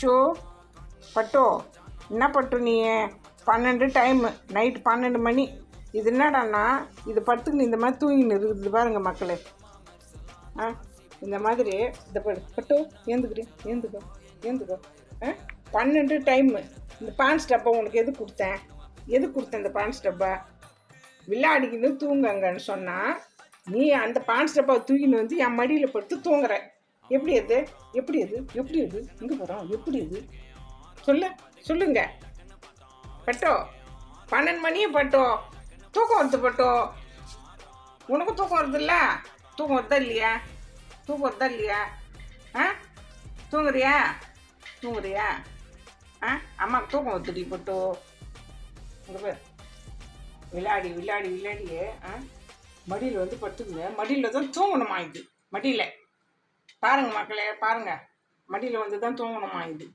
அச்சோ பட்டோ, என்ன பட்டு நீ 12 டைமு, நைட்டு 12 மணி. இது என்னடான்னா இது படுத்துக்கின்னு இந்த மாதிரி தூங்கின்னு இருக்குது பாருங்க மக்களே. இந்த மாதிரி இந்த பட்டு ஏந்துக்கோ. 12 டைமு. இந்த பான்ஸ் டப்பா உனக்கு எது கொடுத்தேன் இந்த பான்ஸ் டப்பா? விளையாடிக்கின்னு தூங்குங்கன்னு சொன்னால் நீ அந்த பான்ஸ் டப்பாவை தூக்கின்னு வந்து என் மடியில் படுத்து தூங்குற. எப்படி அது இங்கே போகிறோம்? எப்படி அது சொல்லுங்க பட்டோ. 12 மணியே பட்டோ, தூக்கம் வருது பட்டோ. உனக்கும் தூக்கம் வருதுல்ல? தூக்கம் வருதா இல்லையா? தூங்குறியா? அம்மாவுக்கு தூக்கம் வருதுடி பட்டோ. உங்க விளையாடியே மடியில் வந்து படுத்துக்குங்க. மடியில் தான் தூங்கணுமா இது? மடியில் பாருங்க மக்களே, பாருங்க, மடியில் வந்து தான் தூங்கணுமா இது?